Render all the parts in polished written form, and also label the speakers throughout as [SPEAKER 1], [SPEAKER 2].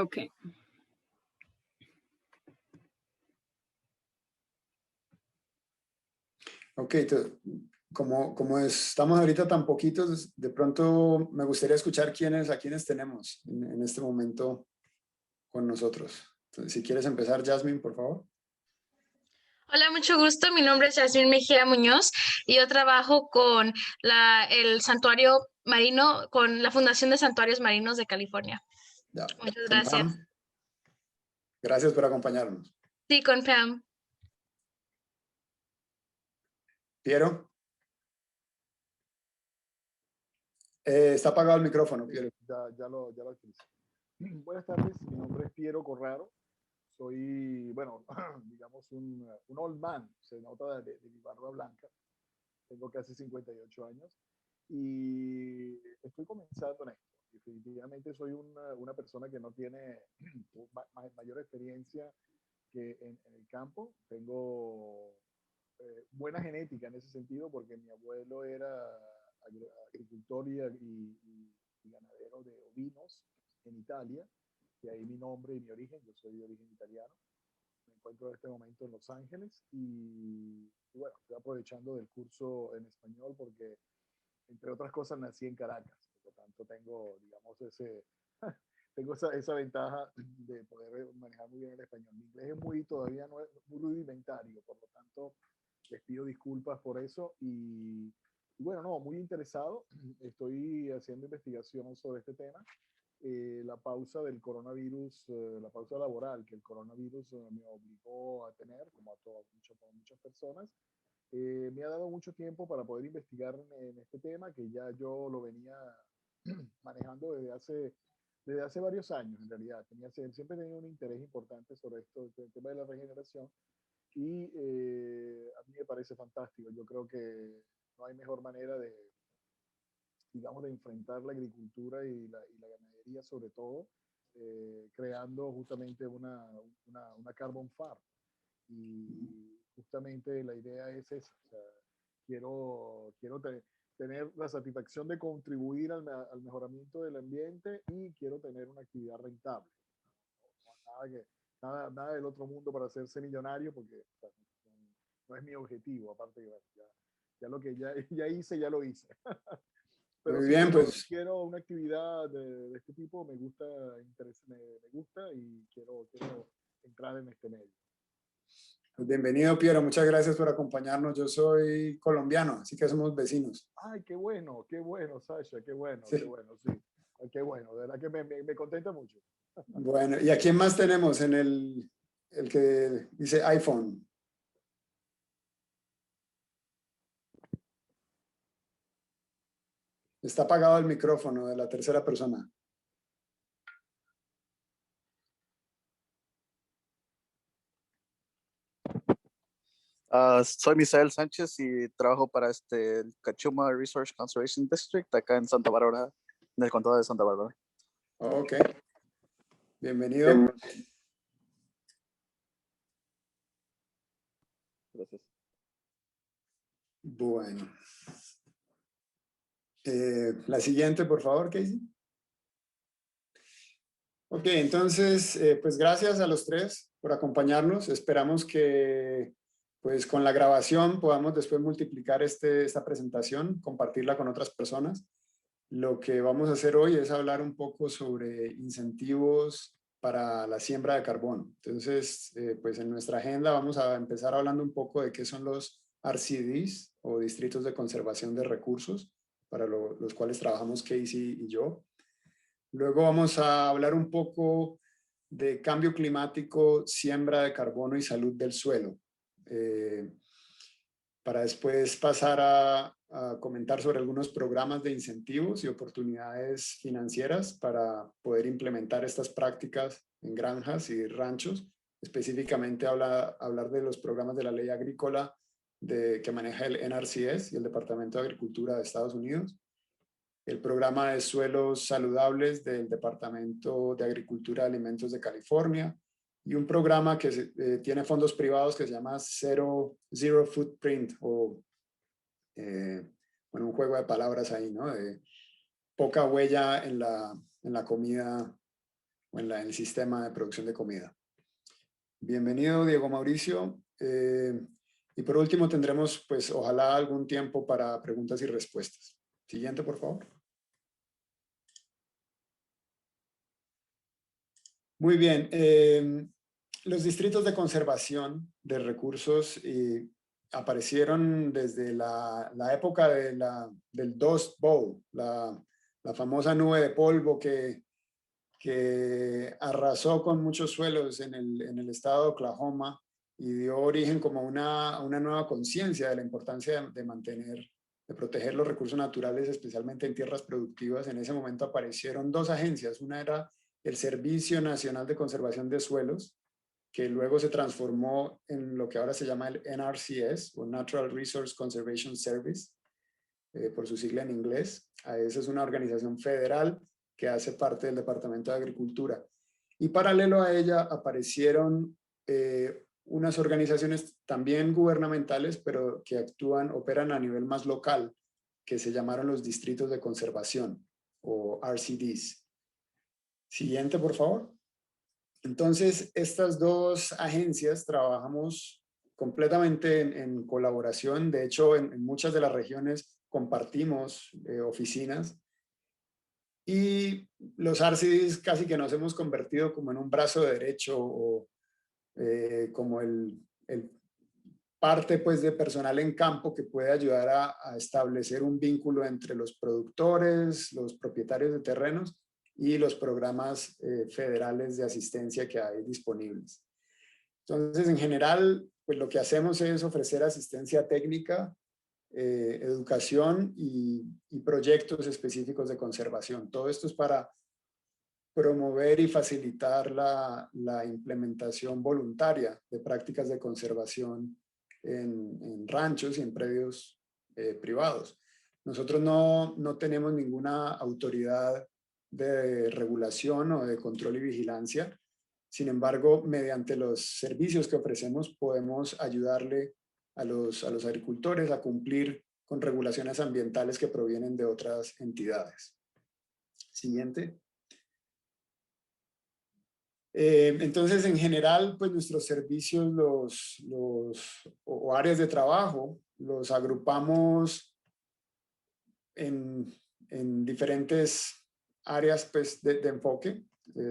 [SPEAKER 1] Ok.
[SPEAKER 2] Ok, como estamos ahorita tan poquitos, de pronto me gustaría escuchar a quiénes tenemos en este momento con nosotros. Entonces, si quieres empezar, Jasmine, por favor.
[SPEAKER 3] Hola, mucho gusto. Mi nombre es Yasmín Mejía Muñoz y yo trabajo con el Santuario Marino, con la Fundación de Santuarios Marinos de California.
[SPEAKER 2] Ya.
[SPEAKER 3] Muchas
[SPEAKER 2] Con
[SPEAKER 3] gracias.
[SPEAKER 2] Pam. Gracias por acompañarnos.
[SPEAKER 3] Sí, con Pam.
[SPEAKER 2] Piero. Está apagado el micrófono, Piero.
[SPEAKER 4] Ya lo utilicé. Buenas tardes, mi nombre es Piero Corraro. Soy, bueno, digamos un old man, se nota de mi barba blanca. Tengo casi 58 años y estoy comenzando en esto. Definitivamente soy una persona que no tiene mayor experiencia que en el campo. Tengo buena genética en ese sentido porque mi abuelo era agricultor y ganadero de ovinos en Italia, de ahí mi nombre y mi origen. Yo soy de origen italiano. Me encuentro en este momento en Los Ángeles y bueno, estoy aprovechando del curso en español porque, entre otras cosas, nací en Caracas. Por lo tanto, tengo, digamos, tengo esa ventaja de poder manejar muy bien el español. Mi inglés todavía no es muy rudimentario, por lo tanto, les pido disculpas por eso y bueno, no, muy interesado. Estoy haciendo investigación sobre este tema. La pausa del coronavirus, la pausa laboral que el coronavirus me obligó a tener, como a muchas personas, me ha dado mucho tiempo para poder investigar en este tema que ya yo lo venía manejando desde hace varios años, en realidad. Siempre he tenido un interés importante sobre esto, el tema de la regeneración, y a mí me parece fantástico. Yo creo que no hay mejor manera digamos, de enfrentar la agricultura y la ganadería, sobre todo, creando justamente una carbon farm. Y justamente la idea es esa. O sea, quiero tener la satisfacción de contribuir al mejoramiento del ambiente y quiero tener una actividad rentable. Nada del otro mundo para hacerse millonario, porque o sea, no es mi objetivo. Aparte, ya lo que ya hice, ya lo hice. Pero
[SPEAKER 2] Muy
[SPEAKER 4] sí,
[SPEAKER 2] bien, pues.
[SPEAKER 4] quiero una actividad de este tipo, me gusta y quiero entrar en este medio.
[SPEAKER 2] Pues bienvenido, Piero. Muchas gracias por acompañarnos. Yo soy colombiano, así que somos vecinos.
[SPEAKER 4] Ay, qué bueno, Sasha, qué bueno,
[SPEAKER 2] sí.
[SPEAKER 4] Qué bueno, sí. Ay, qué bueno, de verdad que me contenta mucho.
[SPEAKER 2] Bueno, ¿y a quién más tenemos en el que dice iPhone? Está apagado el micrófono de la tercera persona.
[SPEAKER 5] Soy Misael Sánchez y trabajo para el Cachuma Resource Conservation District acá en Santa Bárbara, en el condado de Santa Bárbara.
[SPEAKER 2] Ok. Bienvenido.
[SPEAKER 5] Gracias.
[SPEAKER 2] Bueno. La siguiente, por favor, Casey. Ok, entonces, pues gracias a los tres por acompañarnos. Esperamos que pues con la grabación podamos después multiplicar esta presentación, compartirla con otras personas. Lo que vamos a hacer hoy es hablar un poco sobre incentivos para la siembra de carbón. Entonces, pues en nuestra agenda vamos a empezar hablando un poco de qué son los RCDs o Distritos de Conservación de Recursos, para los cuales trabajamos Casey y yo. Luego vamos a hablar un poco de cambio climático, siembra de carbono y salud del suelo. Para después pasar a comentar sobre algunos programas de incentivos y oportunidades financieras para poder implementar estas prácticas en granjas y ranchos. Específicamente hablar de los programas de la ley agrícola que maneja el NRCS y el Departamento de Agricultura de Estados Unidos. El programa de suelos saludables del Departamento de Agricultura y Alimentos de California y un programa que tiene fondos privados que se llama Zero Footprint o bueno, un juego de palabras ahí, ¿no? De poca huella en la comida o en el sistema de producción de comida. Bienvenido, Diego Mauricio. Y por último tendremos, pues, ojalá algún tiempo para preguntas y respuestas. Siguiente, por favor. Muy bien. Los distritos de conservación de recursos aparecieron desde la época del Dust Bowl, la famosa nube de polvo que arrasó con muchos suelos en el estado de Oklahoma y dio origen como a una nueva conciencia de la importancia de proteger los recursos naturales, especialmente en tierras productivas. En ese momento aparecieron dos agencias. Una era el Servicio Nacional de Conservación de Suelos, que luego se transformó en lo que ahora se llama el NRCS, o Natural Resource Conservation Service, por su sigla en inglés. Esa es una organización federal que hace parte del Departamento de Agricultura. Y paralelo a ella aparecieron unas organizaciones también gubernamentales, pero que operan a nivel más local, que se llamaron los distritos de conservación, o RCDs. Siguiente, por favor. Entonces, estas dos agencias trabajamos completamente en colaboración. De hecho, en muchas de las regiones compartimos oficinas. Y los RCDs casi que nos hemos convertido como en un brazo derecho o como el parte, pues, de personal en campo que puede ayudar a establecer un vínculo entre los productores, los propietarios de terrenos y los programas federales de asistencia que hay disponibles. Entonces, en general, pues lo que hacemos es ofrecer asistencia técnica, educación y proyectos específicos de conservación. Todo esto es para promover y facilitar la implementación voluntaria de prácticas de conservación en ranchos y en predios privados. Nosotros no tenemos ninguna autoridad de regulación o de control y vigilancia. Sin embargo, mediante los servicios que ofrecemos podemos ayudarle a los agricultores a cumplir con regulaciones ambientales que provienen de otras entidades. Siguiente. Entonces, en general, pues nuestros servicios o áreas de trabajo los agrupamos en diferentes áreas, pues, de enfoque.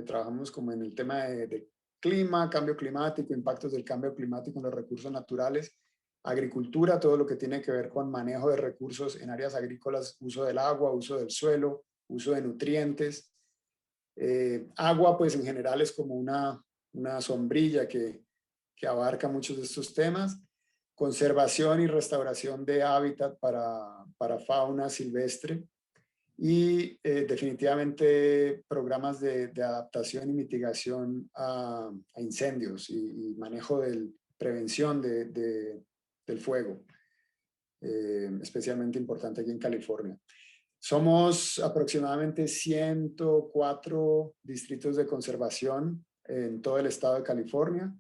[SPEAKER 2] Trabajamos como en el tema de clima, cambio climático, impactos del cambio climático en los recursos naturales, agricultura, todo lo que tiene que ver con manejo de recursos en áreas agrícolas, uso del agua, uso del suelo, uso de nutrientes. Agua, pues en general es como una sombrilla que abarca muchos de estos temas. Conservación y restauración de hábitat para fauna silvestre. Y definitivamente programas de adaptación y mitigación a incendios y manejo prevención del fuego, especialmente importante aquí en California. Somos aproximadamente 104 distritos de conservación en todo el estado de California.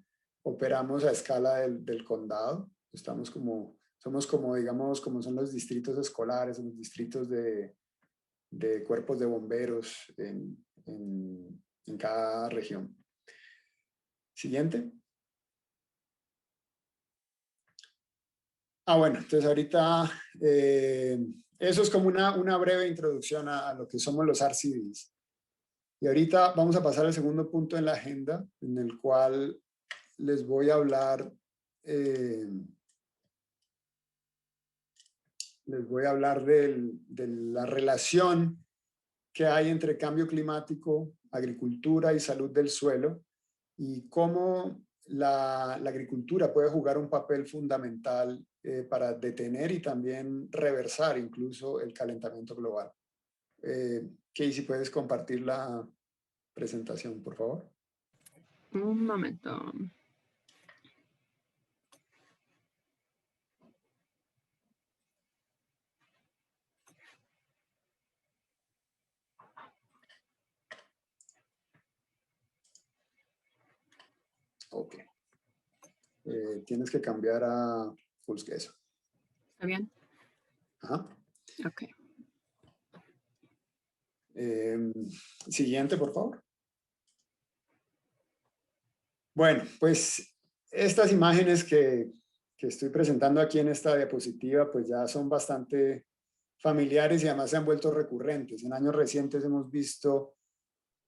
[SPEAKER 2] Operamos a escala del condado. Somos como, digamos, como son los distritos escolares, los distritos de cuerpos de bomberos en cada región. Siguiente. Bueno, entonces ahorita eso es como una breve introducción a lo que somos los RCDs. Y ahorita vamos a pasar al segundo punto en la agenda, en el cual les voy a hablar de la relación que hay entre cambio climático, agricultura y salud del suelo, y cómo la agricultura puede jugar un papel fundamental para detener y también reversar incluso el calentamiento global. Casey, ¿puedes compartir la presentación, por favor?
[SPEAKER 1] Un momento.
[SPEAKER 2] Ok. Tienes que cambiar a full screen.
[SPEAKER 1] ¿Está bien?
[SPEAKER 2] Ajá.
[SPEAKER 1] Ok.
[SPEAKER 2] Siguiente, por favor. Bueno, pues estas imágenes que estoy presentando aquí en esta diapositiva, pues ya son bastante familiares y además se han vuelto recurrentes. En años recientes hemos visto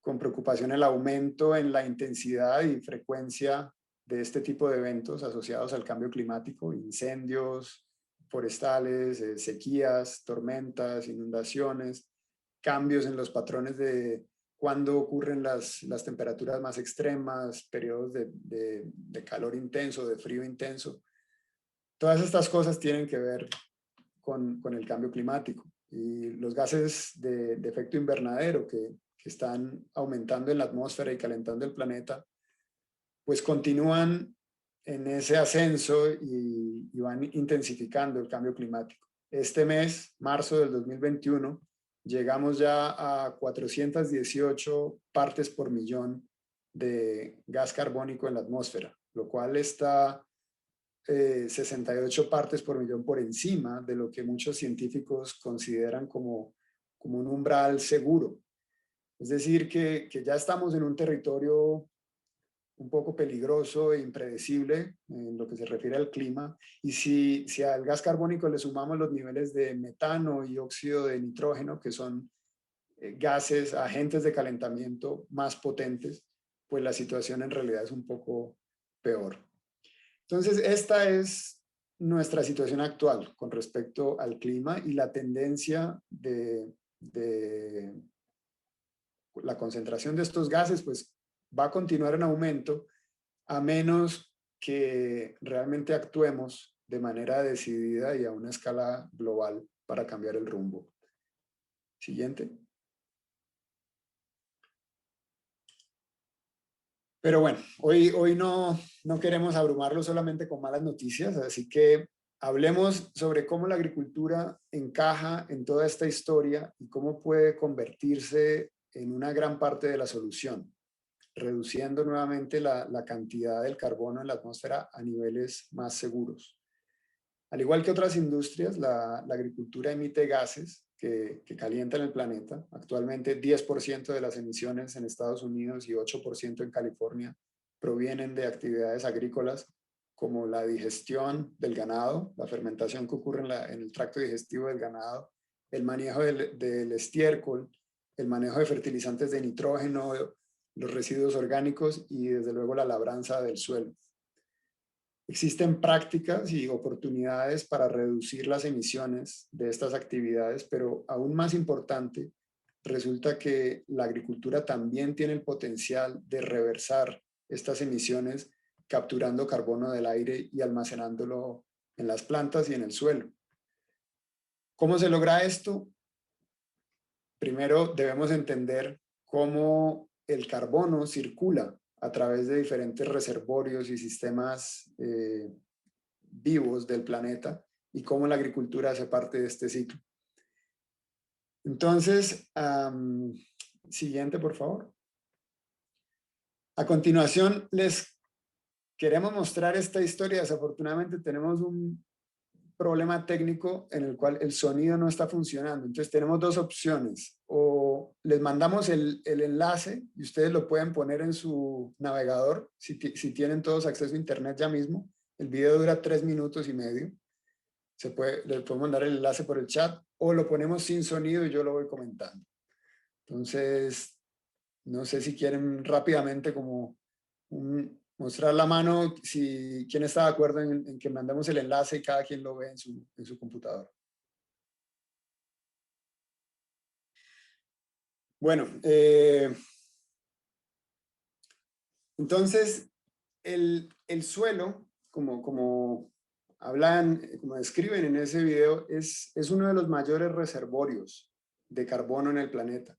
[SPEAKER 2] con preocupación el aumento en la intensidad y frecuencia de este tipo de eventos asociados al cambio climático, incendios forestales, sequías, tormentas, inundaciones, cambios en los patrones de cuando ocurren las temperaturas más extremas, periodos de calor intenso, de frío intenso. Todas estas cosas tienen que ver con el cambio climático y los gases de efecto invernadero que están aumentando en la atmósfera y calentando el planeta, pues continúan en ese ascenso y van intensificando el cambio climático. Este mes, marzo del 2021, llegamos ya a 418 partes por millón de gas carbónico en la atmósfera, lo cual está 68 partes por millón por encima de lo que muchos científicos consideran como un umbral seguro. Es decir, que ya estamos en un territorio un poco peligroso e impredecible en lo que se refiere al clima. Y si al gas carbónico le sumamos los niveles de metano y óxido de nitrógeno, que son gases, agentes de calentamiento más potentes, pues la situación en realidad es un poco peor. Entonces, esta es nuestra situación actual con respecto al clima y la tendencia de la concentración de estos gases, pues va a continuar en aumento a menos que realmente actuemos de manera decidida y a una escala global para cambiar el rumbo. Siguiente. Pero bueno, hoy no queremos abrumarlo solamente con malas noticias, así que hablemos sobre cómo la agricultura encaja en toda esta historia y cómo puede convertirse en una gran parte de la solución, reduciendo nuevamente la cantidad del carbono en la atmósfera a niveles más seguros. Al igual que otras industrias, la agricultura emite gases que calientan el planeta. Actualmente 10% de las emisiones en Estados Unidos y 8% en California provienen de actividades agrícolas como la digestión del ganado, la fermentación que ocurre en el tracto digestivo del ganado, el manejo del estiércol, el manejo de fertilizantes de nitrógeno, los residuos orgánicos y desde luego la labranza del suelo. Existen prácticas y oportunidades para reducir las emisiones de estas actividades, pero aún más importante, resulta que la agricultura también tiene el potencial de reversar estas emisiones capturando carbono del aire y almacenándolo en las plantas y en el suelo. ¿Cómo se logra esto? Primero debemos entender cómo el carbono circula a través de diferentes reservorios y sistemas vivos del planeta y cómo la agricultura hace parte de este ciclo. Entonces, siguiente, por favor. A continuación, les queremos mostrar esta historia. Desafortunadamente tenemos un problema técnico en el cual el sonido no está funcionando. Entonces tenemos dos opciones. O les mandamos el enlace y ustedes lo pueden poner en su navegador si tienen todos acceso a internet ya mismo. El video dura 3 minutos y medio. Les podemos mandar el enlace por el chat o lo ponemos sin sonido y yo lo voy comentando. Entonces, no sé si quieren rápidamente como mostrar la mano quién está de acuerdo en que mandemos el enlace y cada quien lo ve en su computadora. Bueno, entonces el suelo, como describen en ese video, es uno de los mayores reservorios de carbono en el planeta,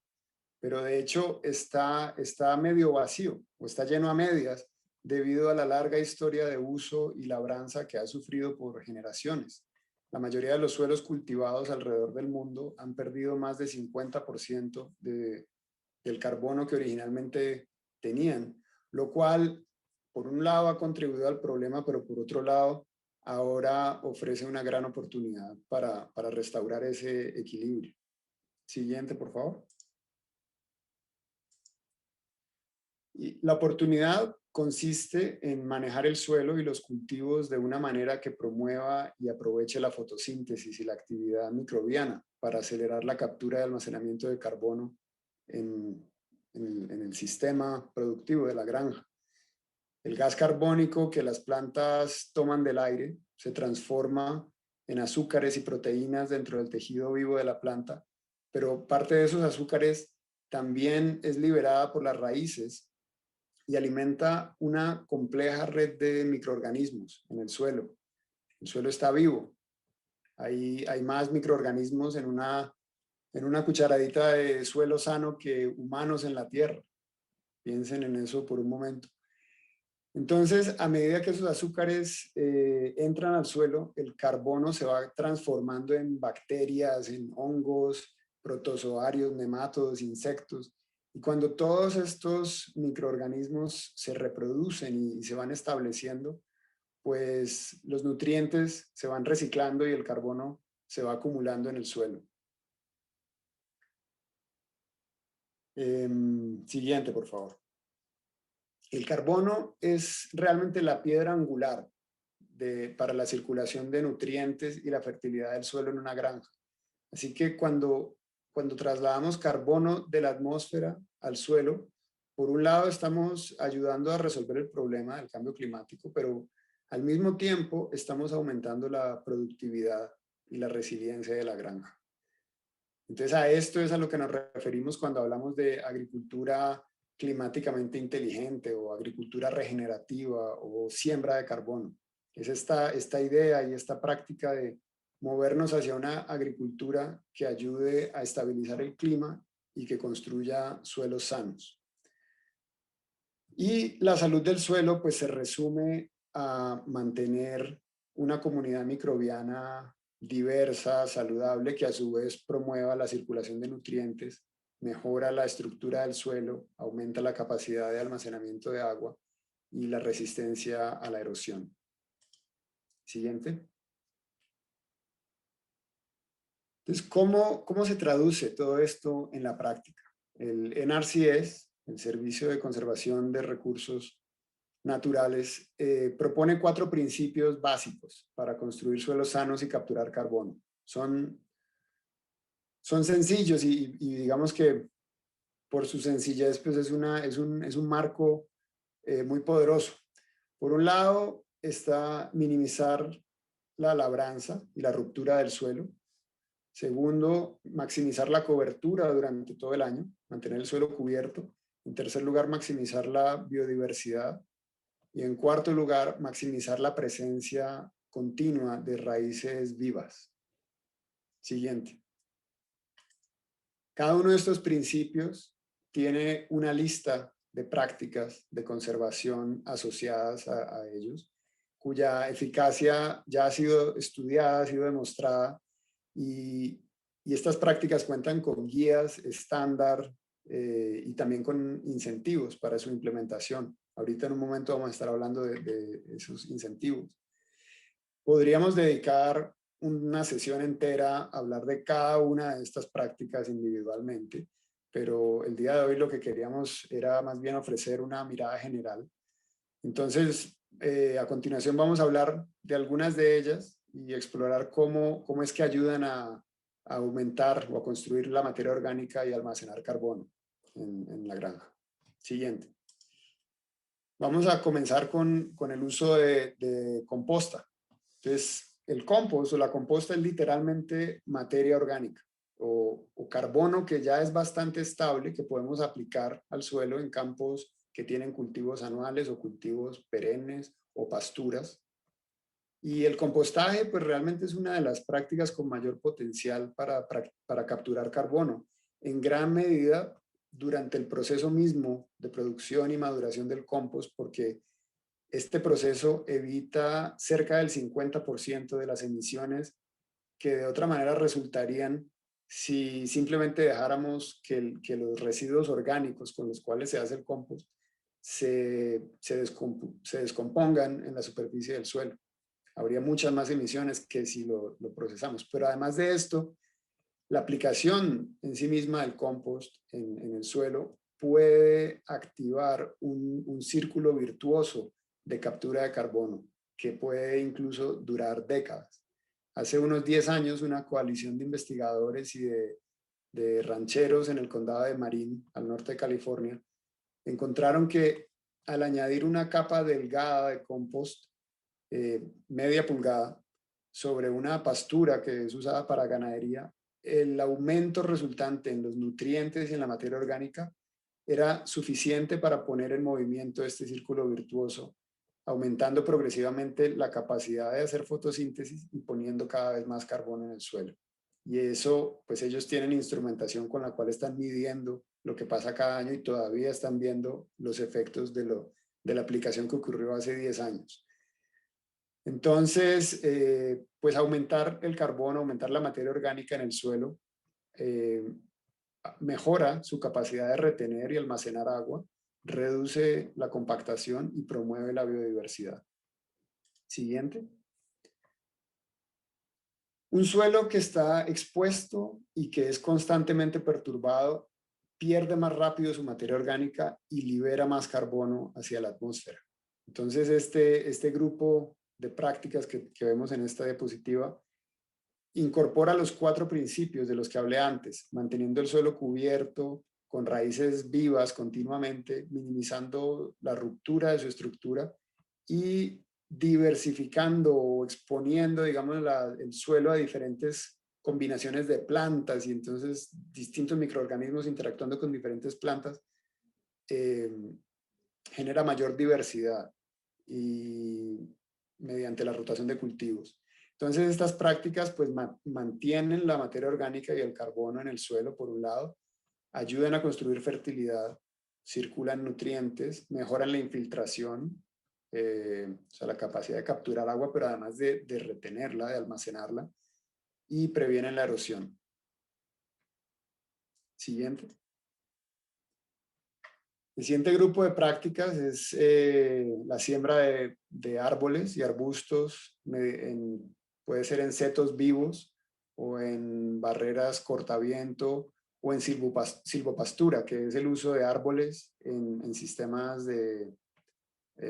[SPEAKER 2] pero de hecho está medio vacío o está lleno a medias debido a la larga historia de uso y labranza que ha sufrido por generaciones. La mayoría de los suelos cultivados alrededor del mundo han perdido más de 50% del carbono que originalmente tenían, lo cual por un lado ha contribuido al problema, pero por otro lado ahora ofrece una gran oportunidad para restaurar ese equilibrio. Siguiente, por favor. Y la oportunidad consiste en manejar el suelo y los cultivos de una manera que promueva y aproveche la fotosíntesis y la actividad microbiana para acelerar la captura y almacenamiento de carbono en el sistema productivo de la granja. El gas carbónico que las plantas toman del aire se transforma en azúcares y proteínas dentro del tejido vivo de la planta, pero parte de esos azúcares también es liberada por las raíces y alimenta una compleja red de microorganismos en el suelo. El suelo está vivo. Hay más microorganismos en una cucharadita de suelo sano que humanos en la tierra. Piensen en eso por un momento. Entonces, a medida que esos azúcares entran al suelo, el carbono se va transformando en bacterias, en hongos, protozoarios, nemátodos, insectos. Y cuando todos estos microorganismos se reproducen y se van estableciendo, pues los nutrientes se van reciclando y el carbono se va acumulando en el suelo. Siguiente, por favor. El carbono es realmente la piedra angular para la circulación de nutrientes y la fertilidad del suelo en una granja. Así que cuando trasladamos carbono de la atmósfera al suelo, por un lado estamos ayudando a resolver el problema del cambio climático, pero al mismo tiempo estamos aumentando la productividad y la resiliencia de la granja. Entonces a esto es a lo que nos referimos cuando hablamos de agricultura climáticamente inteligente o agricultura regenerativa o siembra de carbono. Es esta idea y esta práctica de movernos hacia una agricultura que ayude a estabilizar el clima y que construya suelos sanos. Y la salud del suelo pues se resume a mantener una comunidad microbiana diversa, saludable, que a su vez promueva la circulación de nutrientes, mejora la estructura del suelo, aumenta la capacidad de almacenamiento de agua y la resistencia a la erosión. Siguiente. Entonces, ¿cómo se traduce todo esto en la práctica? El NRCS, el Servicio de Conservación de Recursos Naturales, propone 4 principios básicos para construir suelos sanos y capturar carbono. Son sencillos y digamos que por su sencillez pues es un marco muy poderoso. Por un lado está minimizar la labranza y la ruptura del suelo. Segundo, maximizar la cobertura durante todo el año, mantener el suelo cubierto. En tercer lugar, maximizar la biodiversidad. Y en cuarto lugar, maximizar la presencia continua de raíces vivas. Siguiente. Cada uno de estos principios tiene una lista de prácticas de conservación asociadas a ellos, cuya eficacia ya ha sido estudiada, ha sido demostrada, y estas prácticas cuentan con guías estándar y también con incentivos para su implementación. Ahorita en un momento vamos a estar hablando de esos incentivos. Podríamos dedicar una sesión entera a hablar de cada una de estas prácticas individualmente, pero el día de hoy lo que queríamos era más bien ofrecer una mirada general. Entonces, a continuación vamos a hablar de algunas de ellas y explorar cómo es que ayudan a aumentar o a construir la materia orgánica y almacenar carbono en la granja. Siguiente. Vamos a comenzar con el uso de composta. Entonces, el compost o la composta es literalmente materia orgánica o carbono que ya es bastante estable, que podemos aplicar al suelo en campos que tienen cultivos anuales o cultivos perennes o pasturas. Y el compostaje pues realmente es una de las prácticas con mayor potencial para capturar carbono, en gran medida durante el proceso mismo de producción y maduración del compost, porque este proceso evita cerca del 50% de las emisiones que de otra manera resultarían si simplemente dejáramos que los residuos orgánicos con los cuales se hace el compost se descompongan en la superficie del suelo. Habría muchas más emisiones que si lo procesamos. Pero además de esto, la aplicación en sí misma del compost en el suelo puede activar un círculo virtuoso de captura de carbono que puede incluso durar décadas. Hace unos 10 años, una coalición de investigadores y de rancheros en el condado de Marin, al norte de California, encontraron que al añadir una capa delgada de compost, media pulgada, sobre una pastura que es usada para ganadería, el aumento resultante en los nutrientes y en la materia orgánica era suficiente para poner en movimiento este círculo virtuoso, aumentando progresivamente la capacidad de hacer fotosíntesis y poniendo cada vez más carbono en el suelo. Y eso, pues ellos tienen instrumentación con la cual están midiendo lo que pasa cada año y todavía están viendo los efectos de la aplicación que ocurrió hace 10 años. Entonces, pues aumentar el carbono, aumentar la materia orgánica en el suelo, mejora su capacidad de retener y almacenar agua, reduce la compactación y promueve la biodiversidad. Siguiente. Un suelo que está expuesto y que es constantemente perturbado pierde más rápido su materia orgánica y libera más carbono hacia la atmósfera. Entonces, este grupo de prácticas que vemos en esta diapositiva incorpora los 4 principios de los que hablé antes, manteniendo el suelo cubierto, con raíces vivas continuamente, minimizando la ruptura de su estructura y diversificando o exponiendo, digamos, el suelo a diferentes combinaciones de plantas y entonces distintos microorganismos interactuando con diferentes plantas genera mayor diversidad y mediante la rotación de cultivos. Entonces estas prácticas pues mantienen la materia orgánica y el carbono en el suelo por un lado, ayudan a construir fertilidad, circulan nutrientes, mejoran la infiltración, o sea, la capacidad de capturar agua, pero además de retenerla, de almacenarla, y previenen la erosión. Siguiente. El siguiente grupo de prácticas es la siembra de árboles y arbustos, puede ser en setos vivos o en barreras cortaviento o en silvopastura, que es el uso de árboles en sistemas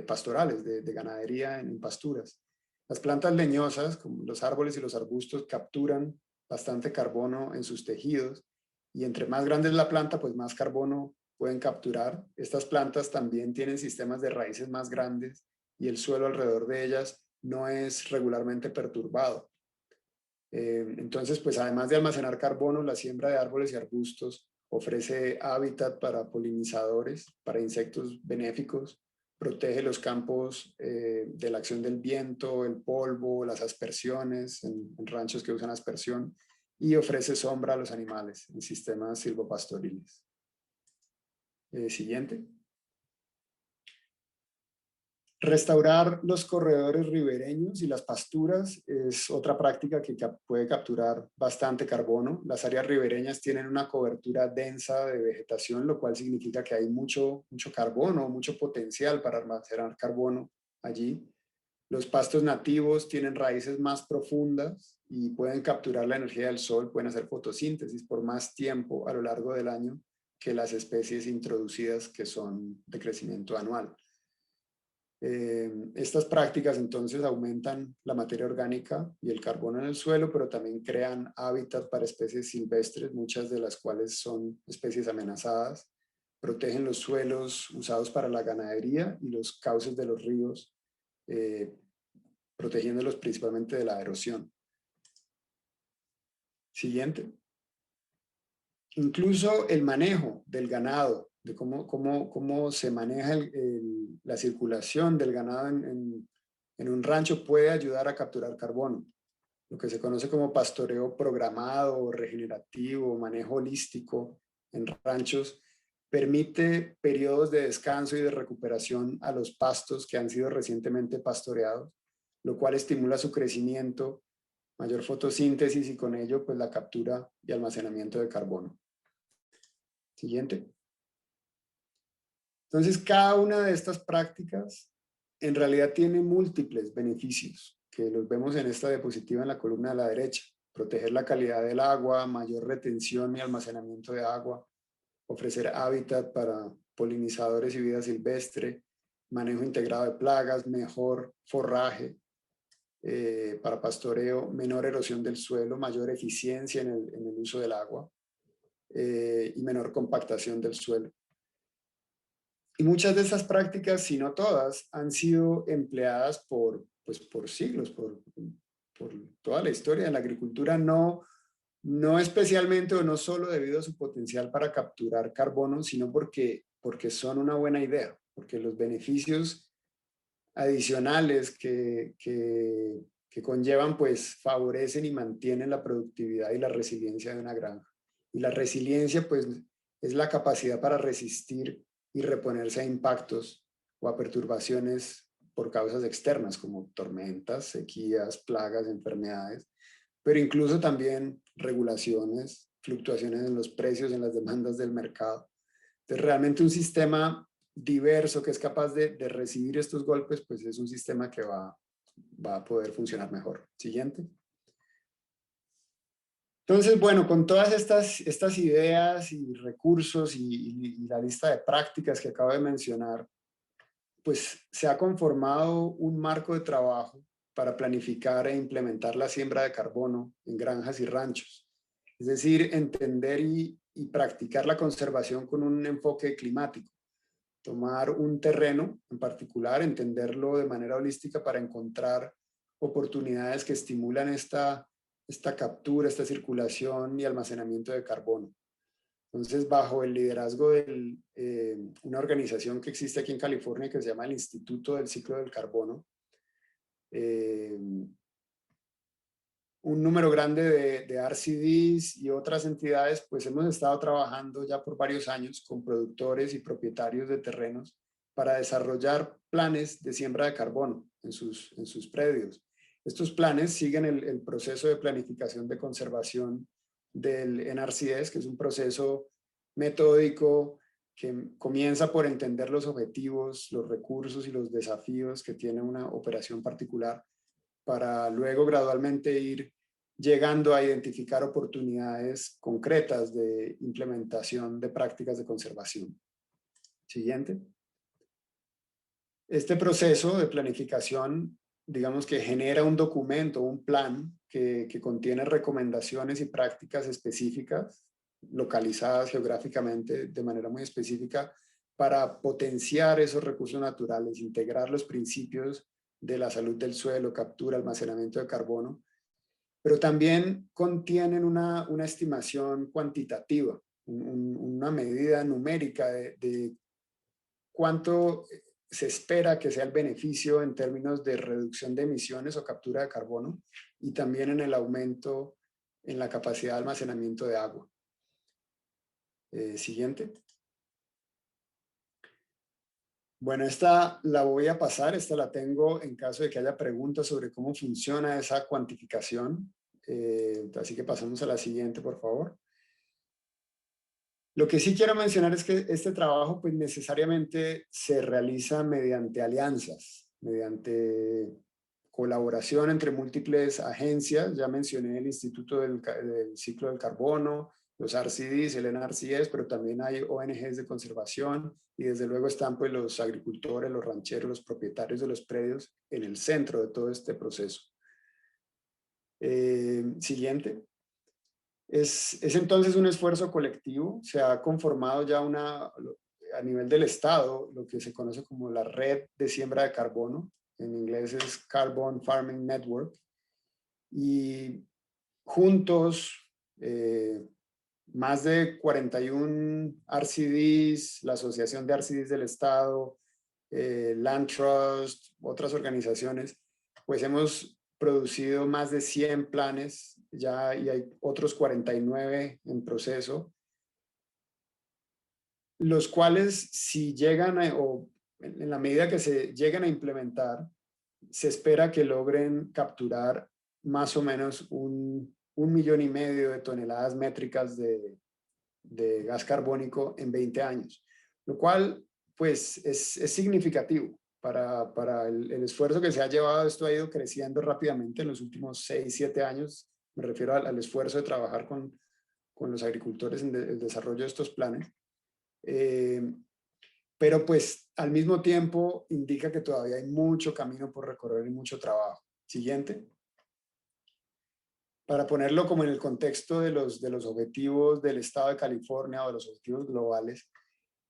[SPEAKER 2] pastorales, de ganadería en pasturas. Las plantas leñosas, como los árboles y los arbustos, capturan bastante carbono en sus tejidos y entre más grande es la planta, pues más carbono pueden capturar. Estas plantas también tienen sistemas de raíces más grandes y el suelo alrededor de ellas no es regularmente perturbado. Entonces, pues además de almacenar carbono, la siembra de árboles y arbustos ofrece hábitat para polinizadores, para insectos benéficos, protege los campos de la acción del viento, el polvo, las aspersiones en ranchos que usan aspersión y ofrece sombra a los animales en sistemas silvopastoriles. Siguiente. Restaurar los corredores ribereños y las pasturas es otra práctica que puede capturar bastante carbono. Las áreas ribereñas tienen una cobertura densa de vegetación, lo cual significa que hay mucho carbono, mucho potencial para almacenar carbono allí. Los pastos nativos tienen raíces más profundas y pueden capturar la energía del sol, pueden hacer fotosíntesis por más tiempo a lo largo del año que las especies introducidas que son de crecimiento anual. Estas prácticas entonces aumentan la materia orgánica y el carbono en el suelo, pero también crean hábitat para especies silvestres, muchas de las cuales son especies amenazadas, protegen los suelos usados para la ganadería y los cauces de los ríos, protegiéndolos principalmente de la erosión. Siguiente. Incluso el manejo del ganado, de cómo se maneja la circulación del ganado en un rancho puede ayudar a capturar carbono. Lo que se conoce como pastoreo programado, regenerativo, manejo holístico en ranchos, permite periodos de descanso y de recuperación a los pastos que han sido recientemente pastoreados, lo cual estimula su crecimiento, mayor fotosíntesis y con ello pues la captura y almacenamiento de carbono. Siguiente. Entonces, cada una de estas prácticas en realidad tiene múltiples beneficios, que los vemos en esta diapositiva en la columna de la derecha. Proteger la calidad del agua, mayor retención y almacenamiento de agua, ofrecer hábitat para polinizadores y vida silvestre, manejo integrado de plagas, mejor forraje para pastoreo, menor erosión del suelo, mayor eficiencia en el uso del agua y menor compactación del suelo. Y muchas de esas prácticas, si no todas, han sido empleadas por siglos, por toda la historia de la agricultura, no especialmente o no solo debido a su potencial para capturar carbono, sino porque son una buena idea, porque los beneficios adicionales que conllevan, pues favorecen y mantienen la productividad y la resiliencia de una granja. Y la resiliencia, pues, es la capacidad para resistir y reponerse a impactos o a perturbaciones por causas externas, como tormentas, sequías, plagas, enfermedades, pero incluso también regulaciones, fluctuaciones en los precios, en las demandas del mercado. Entonces, realmente un sistema diverso que es capaz de recibir estos golpes, pues es un sistema que va a poder funcionar mejor. Siguiente. Entonces, bueno, con todas estas ideas y recursos y la lista de prácticas que acabo de mencionar, pues se ha conformado un marco de trabajo para planificar e implementar la siembra de carbono en granjas y ranchos. Es decir, entender y practicar la conservación con un enfoque climático. Tomar un terreno en particular, entenderlo de manera holística para encontrar oportunidades que estimulan esta captura, esta circulación y almacenamiento de carbono. Entonces, bajo el liderazgo de una organización que existe aquí en California que se llama el Instituto del Ciclo del Carbono, un número grande de RCDs y otras entidades, pues hemos estado trabajando ya por varios años con productores y propietarios de terrenos para desarrollar planes de siembra de carbono en sus predios. Estos planes siguen el proceso de planificación de conservación del NRCS, que es un proceso metódico que comienza por entender los objetivos, los recursos y los desafíos que tiene una operación particular, para luego gradualmente ir llegando a identificar oportunidades concretas de implementación de prácticas de conservación. Siguiente. Este proceso de planificación, digamos que genera un documento, un plan que contiene recomendaciones y prácticas específicas, localizadas geográficamente de manera muy específica, para potenciar esos recursos naturales, integrar los principios de la salud del suelo, captura, almacenamiento de carbono, pero también contienen una estimación cuantitativa, una medida numérica de cuánto se espera que sea el beneficio en términos de reducción de emisiones o captura de carbono y también en el aumento en la capacidad de almacenamiento de agua. Siguiente. Bueno, esta la voy a pasar, esta la tengo en caso de que haya preguntas sobre cómo funciona esa cuantificación. Así que pasamos a la siguiente, por favor. Lo que sí quiero mencionar es que este trabajo pues necesariamente se realiza mediante alianzas, mediante colaboración entre múltiples agencias. Ya mencioné el Instituto del Ciclo del Carbono, los RCDs, el NRCS, pero también hay ONGs de conservación y desde luego están pues los agricultores, los rancheros, los propietarios de los predios en el centro de todo este proceso. Siguiente. Es entonces un esfuerzo colectivo. Se ha conformado ya a nivel del Estado lo que se conoce como la red de siembra de carbono. En inglés es Carbon Farming Network. Y juntos, más de 41 RCDs, la Asociación de RCDs del Estado, Land Trust, otras organizaciones, pues hemos producido más de 100 planes ya y hay otros 49 en proceso, los cuales si llegan o en la medida que se llegan a implementar, se espera que logren capturar más o menos 1,5 millones de toneladas métricas de gas carbónico en 20 años, lo cual pues es significativo. Para el esfuerzo que se ha llevado, esto ha ido creciendo rápidamente en los últimos 6, 7 años. Me refiero al esfuerzo de trabajar con los agricultores en el desarrollo de estos planes. Pero pues al mismo tiempo indica que todavía hay mucho camino por recorrer y mucho trabajo. Siguiente. Para ponerlo como en el contexto de los objetivos del Estado de California o de los objetivos globales,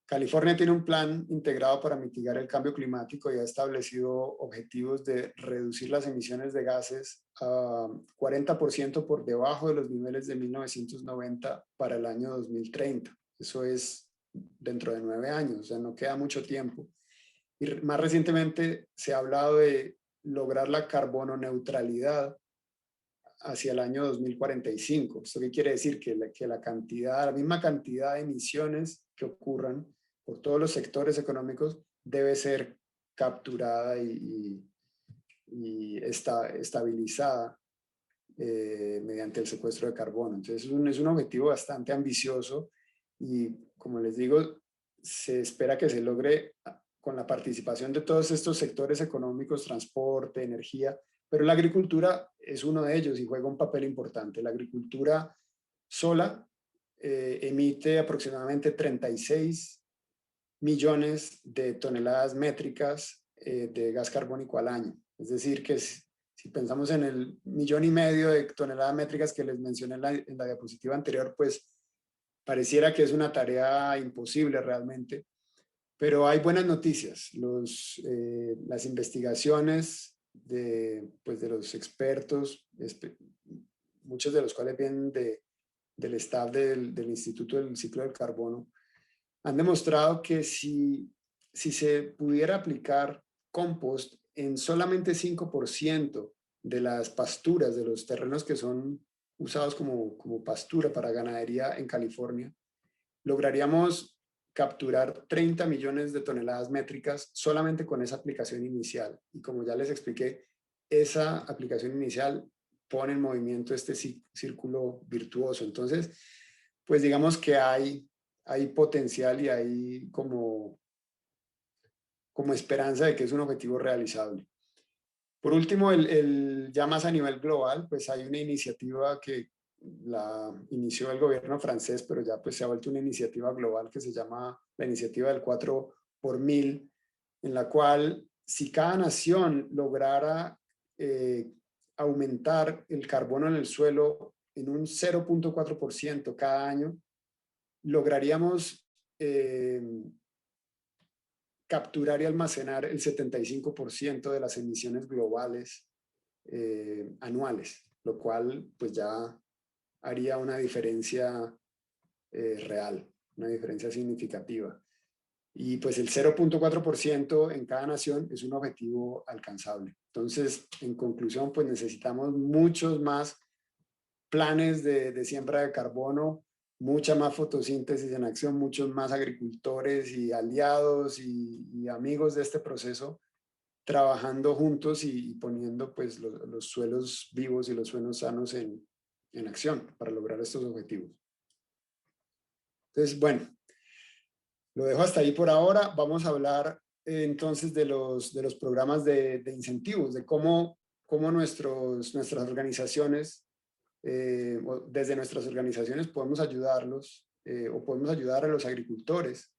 [SPEAKER 2] California tiene un plan integrado para mitigar el cambio climático y ha establecido objetivos de reducir las emisiones de gases a 40% por debajo de los niveles de 1990 para el año 2030. Eso es dentro de 9 años, o sea, no queda mucho tiempo. Y más recientemente se ha hablado de lograr la carbono neutralidad hacia el año 2045. ¿Esto qué quiere decir? Que la misma cantidad de emisiones que ocurran por todos los sectores económicos debe ser capturada y estabilizada mediante el secuestro de carbono. Entonces es un objetivo bastante ambicioso y, como les digo, se espera que se logre con la participación de todos estos sectores económicos, transporte, energía, pero la agricultura es uno de ellos y juega un papel importante. La agricultura sola emite aproximadamente 36 millones de toneladas métricas de gas carbónico al año. Es decir, que si pensamos en el 1,5 millones de toneladas métricas que les mencioné en la diapositiva anterior, pues pareciera que es una tarea imposible realmente. Pero hay buenas noticias. Las investigaciones de los expertos, muchos de los cuales vienen del staff del Instituto del Ciclo del Carbono, han demostrado que si se pudiera aplicar compost en solamente 5% de las pasturas, de los terrenos que son usados como pastura para ganadería en California, lograríamos capturar 30 millones de toneladas métricas solamente con esa aplicación inicial. Y como ya les expliqué, esa aplicación inicial pone en movimiento este círculo virtuoso. Entonces, pues digamos que hay potencial y hay como esperanza de que es un objetivo realizable. Por último, ya más a nivel global, pues hay una iniciativa que la inició el gobierno francés, pero ya pues se ha vuelto una iniciativa global que se llama la iniciativa del 4 por 1000, en la cual si cada nación lograra aumentar el carbono en el suelo en un 0.4% cada año, lograríamos capturar y almacenar el 75% de las emisiones globales anuales, lo cual pues ya haría una diferencia real, una diferencia significativa. Y pues el 0.4% en cada nación es un objetivo alcanzable. Entonces, en conclusión, pues necesitamos muchos más planes de siembra de carbono, mucha más fotosíntesis en acción, muchos más agricultores y aliados y amigos de este proceso trabajando juntos y poniendo pues los suelos vivos y los suelos sanos en acción para lograr estos objetivos. Entonces, bueno, lo dejo hasta ahí por ahora. Vamos a hablar entonces de los programas de incentivos, de cómo nuestras organizaciones, desde nuestras organizaciones podemos ayudarlos o podemos ayudar a los agricultores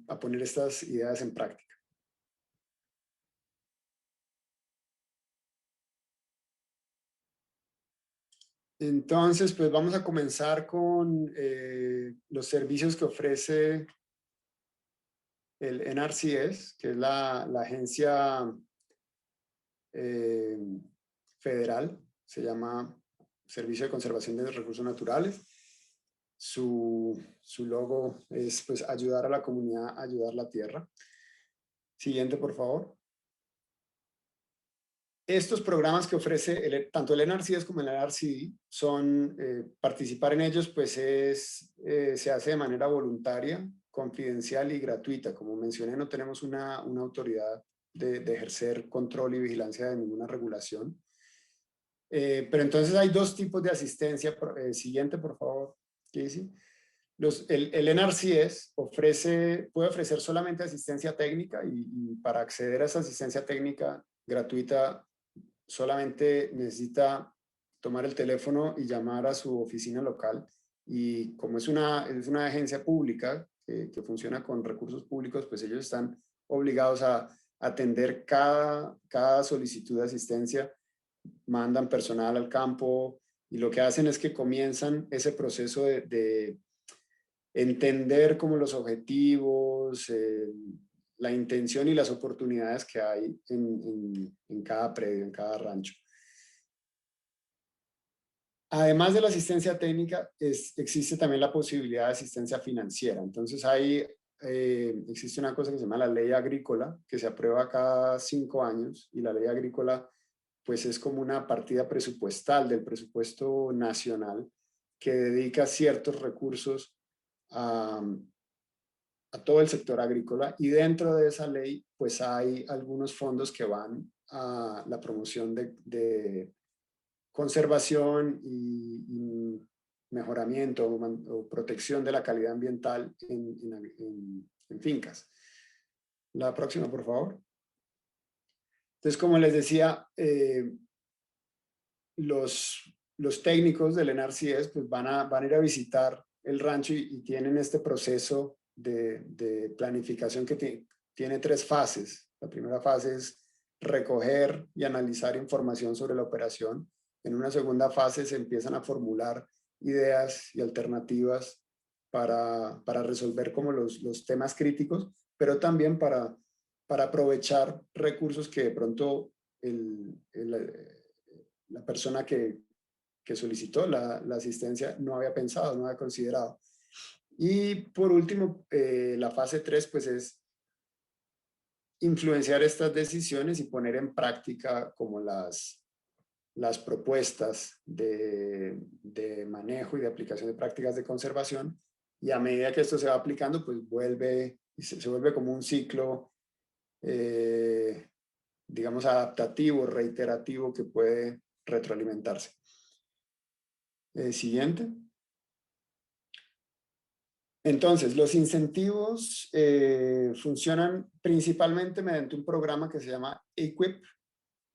[SPEAKER 2] a poner estas ideas en práctica. Entonces, pues vamos a comenzar con los servicios que ofrece el NRCS, que es la agencia federal, se llama Servicio de Conservación de Recursos Naturales. Su logo es pues ayudar a la comunidad a ayudar la tierra. Siguiente, por favor. Estos programas que ofrece tanto el NRCS como el NRCD son, participar en ellos pues se hace de manera voluntaria, confidencial y gratuita. Como mencioné, no tenemos una autoridad de ejercer control y vigilancia de ninguna regulación. Pero entonces hay dos tipos de asistencia. Siguiente, por favor, Casey. El NRCS puede ofrecer solamente asistencia técnica y para acceder a esa asistencia técnica gratuita solamente necesita tomar el teléfono y llamar a su oficina local y como es una agencia pública que funciona con recursos públicos, pues ellos están obligados a atender cada solicitud de asistencia, mandan personal al campo y lo que hacen es que comienzan ese proceso de entender como los objetivos, la intención y las oportunidades que hay en cada predio, en cada rancho. Además de la asistencia técnica, existe también la posibilidad de asistencia financiera. Entonces existe una cosa que se llama la ley agrícola, que se aprueba cada 5 años, y la ley agrícola pues es como una partida presupuestal del presupuesto nacional que dedica ciertos recursos a todo el sector agrícola, y dentro de esa ley pues hay algunos fondos que van a la promoción de conservación y mejoramiento o protección de la calidad ambiental en fincas. La próxima, por favor. Entonces, como les decía, los técnicos del NRCS pues van a ir a visitar el rancho y tienen este proceso de planificación que tiene 3 fases. La primera fase es recoger y analizar información sobre la operación. En una segunda fase se empiezan a formular ideas y alternativas para resolver como los temas críticos, pero también para aprovechar recursos que de pronto la persona que solicitó la asistencia no había pensado, no había considerado. Y por último, la fase 3 pues es influenciar estas decisiones y poner en práctica como las propuestas de manejo y de aplicación de prácticas de conservación, y a medida que esto se va aplicando pues se vuelve como un ciclo digamos adaptativo, reiterativo, que puede retroalimentarse. Siguiente. Entonces, los incentivos funcionan principalmente mediante un programa que se llama EQIP,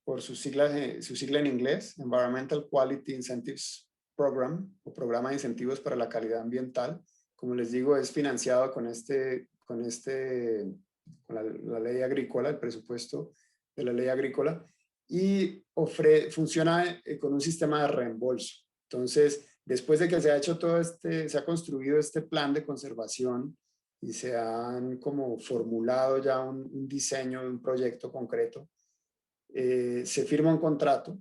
[SPEAKER 2] por su sigla en inglés, Environmental Quality Incentives Program, o Programa de Incentivos para la Calidad Ambiental. Como les digo, es financiado con la ley agrícola, el presupuesto de la ley agrícola, y funciona con un sistema de reembolso. Entonces, después de que se ha hecho se ha construido este plan de conservación y se han como formulado ya un diseño de un proyecto concreto, se firma un contrato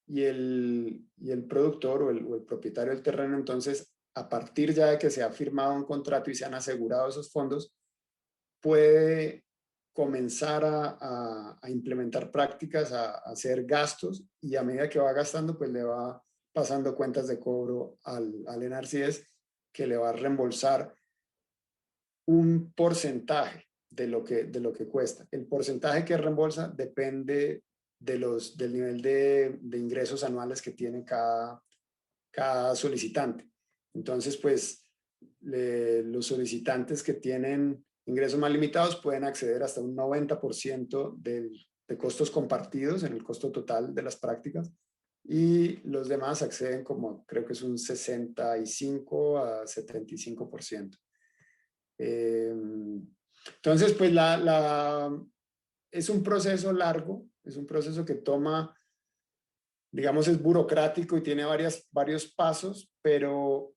[SPEAKER 2] y el productor o el propietario del terreno, entonces, a partir ya de que se ha firmado un contrato y se han asegurado esos fondos, puede comenzar a implementar prácticas, a hacer gastos, y a medida que va gastando, pues le va pasando cuentas de cobro al NRCS, que le va a reembolsar un porcentaje de lo que cuesta. El porcentaje que reembolsa depende del nivel de ingresos anuales que tiene cada solicitante. Entonces, pues, los solicitantes que tienen ingresos más limitados pueden acceder hasta un 90% de costos compartidos en el costo total de las prácticas, y los demás acceden como, creo que es un 65 a 75%. Entonces, pues es un proceso largo, es un proceso que toma, digamos, es burocrático y tiene varios pasos, pero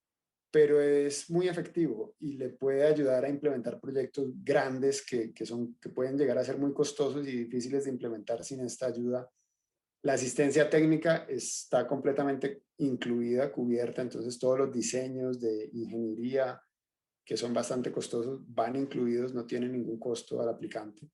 [SPEAKER 2] es muy efectivo y le puede ayudar a implementar proyectos grandes que pueden llegar a ser muy costosos y difíciles de implementar sin esta ayuda. La asistencia técnica está completamente incluida, cubierta, entonces todos los diseños de ingeniería, que son bastante costosos, van incluidos, no tienen ningún costo al aplicante.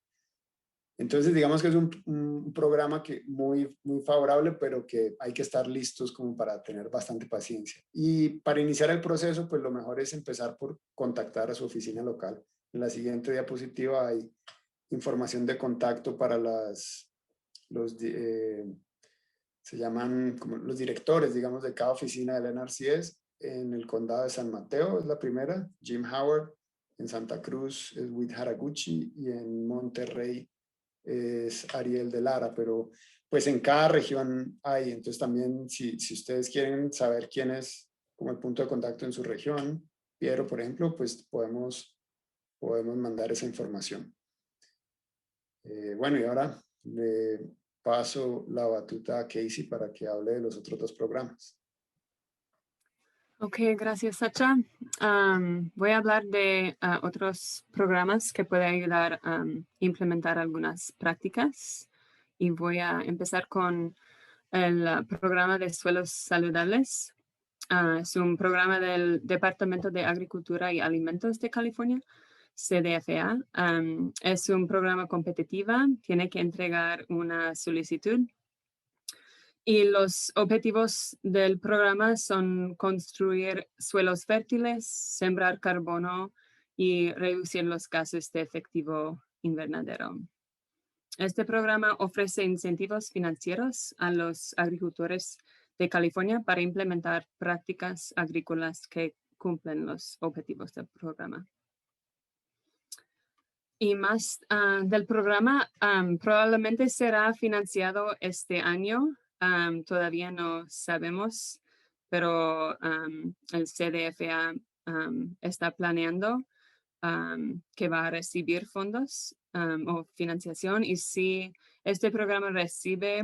[SPEAKER 2] Entonces, digamos que es un programa muy favorable, pero que hay que estar listos como para tener bastante paciencia. Y para iniciar el proceso, pues lo mejor es empezar por contactar a su oficina local. En la siguiente diapositiva hay información de contacto para se llaman como los directores, digamos, de cada oficina del NRCS. En el condado de San Mateo es la primera, Jim Howard. En Santa Cruz es Whit Haraguchi, y en Monterrey es Ariel de Lara, pero pues en cada región hay. Entonces también si ustedes quieren saber quién es como el punto de contacto en su región, Piero, por ejemplo, pues podemos mandar esa información. Bueno, y ahora le paso la batuta a Casey para que hable de los otros dos programas.
[SPEAKER 1] Ok, gracias, Sacha. Voy a hablar de otros programas que pueden ayudar a implementar algunas prácticas. Y voy a empezar con el programa de suelos saludables. Es un programa del Departamento de Agricultura y Alimentos de California, CDFA. Es un programa competitivo, tiene que entregar una solicitud. Y los objetivos del programa son construir suelos fértiles, sembrar carbono y reducir los gases de efecto invernadero. Este programa ofrece incentivos financieros a los agricultores de California para implementar prácticas agrícolas que cumplen los objetivos del programa. Y más del programa probablemente será financiado este año. Todavía no sabemos, pero el CDFA está planeando que va a recibir fondos o financiación. Y si este programa recibe